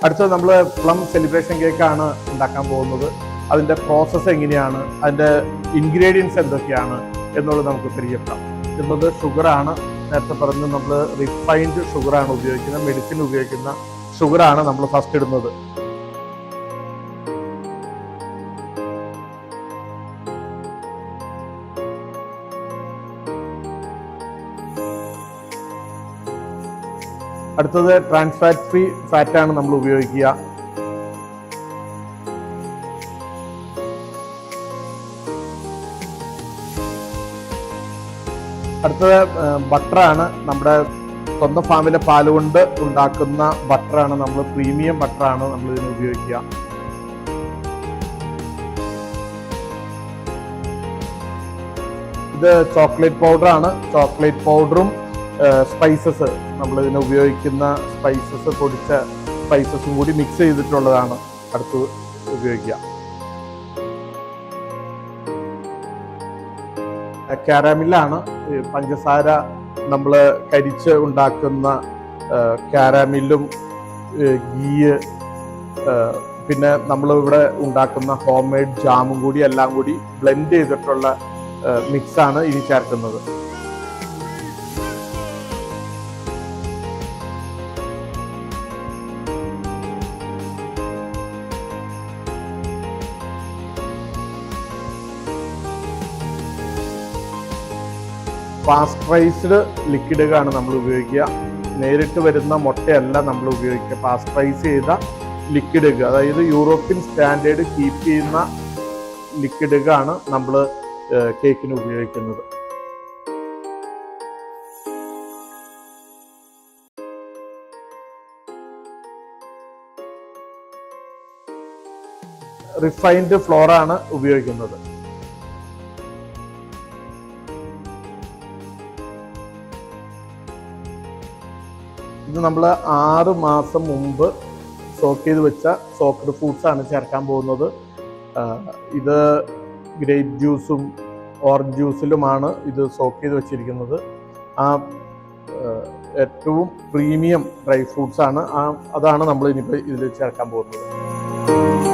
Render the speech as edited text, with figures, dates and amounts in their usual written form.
അടുത്തത് നമ്മൾ plum celebration കേക്കാണ് ഉണ്ടാക്കാൻ പോകുന്നത്. അതിൻ്റെ പ്രോസസ്സ് എങ്ങനെയാണ്, അതിൻ്റെ ഇൻഗ്രീഡിയൻസ് എന്തൊക്കെയാണ് എന്നുള്ളത് നമുക്ക് പരിചയപ്പെടാം. ഇന്നത് ഷുഗറാണ്. നേരത്തെ പറഞ്ഞ് നമ്മൾ റിഫൈൻഡ് ഷുഗറാണ് ഉപയോഗിക്കുന്നത്. മെഡിസിൻ ഉപയോഗിക്കുന്ന ഷുഗറാണ് നമ്മൾ ഫസ്റ്റ് ഇടുന്നത്. അടുത്തത് ട്രാൻസ് ഫാറ്റ് ഫ്രീ ഫാറ്റാണ് നമ്മൾ ഉപയോഗിക്കുക. അടുത്തത് ബട്ടറാണ്. നമ്മുടെ സ്വന്തം ഫാമിലെ പാല് കൊണ്ട് ഉണ്ടാക്കുന്ന ബട്ടറാണ്, നമ്മൾ പ്രീമിയം ബട്ടറാണ് നമ്മൾ ഇതിന് ഉപയോഗിക്കുക. ഇത് ചോക്ലേറ്റ് പൗഡറാണ്. ചോക്ലേറ്റ് പൗഡറും സ്പൈസസ്, നമ്മൾ ഇതിന് ഉപയോഗിക്കുന്ന സ്പൈസസ്, പൊടിച്ച സ്പൈസസും കൂടി മിക്സ് ചെയ്തിട്ടുള്ളതാണ് അടുത്ത് ഉപയോഗിക്കുക. കാരാമിലാണ്. പഞ്ചസാര നമ്മൾ കരിച്ച് ഉണ്ടാക്കുന്ന കാരാമില്ലും ഗീ, പിന്നെ നമ്മളിവിടെ ഉണ്ടാക്കുന്ന ഹോം മെയ്ഡ് ജാമും കൂടി എല്ലാം കൂടി ബ്ലെൻഡ് ചെയ്തിട്ടുള്ള മിക്സാണ് ഇനി ചേർക്കുന്നത്. പാസ്ചറൈസ്ഡ് ലിക്വിഡാണ് നമ്മൾ ഉപയോഗിക്കുക. നേരിട്ട് വരുന്ന മുട്ടയല്ല നമ്മൾ ഉപയോഗിക്കുക. പാസ്ചറൈസ് ചെയ്ത ലിക്വിഡ്, അതായത് യൂറോപ്യൻ സ്റ്റാൻഡേർഡ് കീപ്പ് ചെയ്യുന്ന ലിക്വിഡാണ് നമ്മൾ കേക്കിന് ഉപയോഗിക്കുന്നത്. റിഫൈൻഡ് ഫ്ലോറാണ് ഉപയോഗിക്കുന്നത്. ഇത് നമ്മൾ 6 മാസം മുമ്പ് സോക്ക് ചെയ്ത് വെച്ച സോക്ക്ഡ് ഫ്രൂട്ട്സാണ് ചേർക്കാൻ പോകുന്നത്. ഇത് ഗ്രേപ്പ് ജ്യൂസും ഓറഞ്ച് ജ്യൂസിലുമാണ് ഇത് സോക്ക് ചെയ്ത് വെച്ചിരിക്കുന്നത്. ഏറ്റവും പ്രീമിയം ഡ്രൈ ഫ്രൂട്ട്സാണ്. അതാണ് നമ്മൾ ഇനിയിപ്പോൾ ഇതിൽ ചേർക്കാൻ പോകുന്നത്.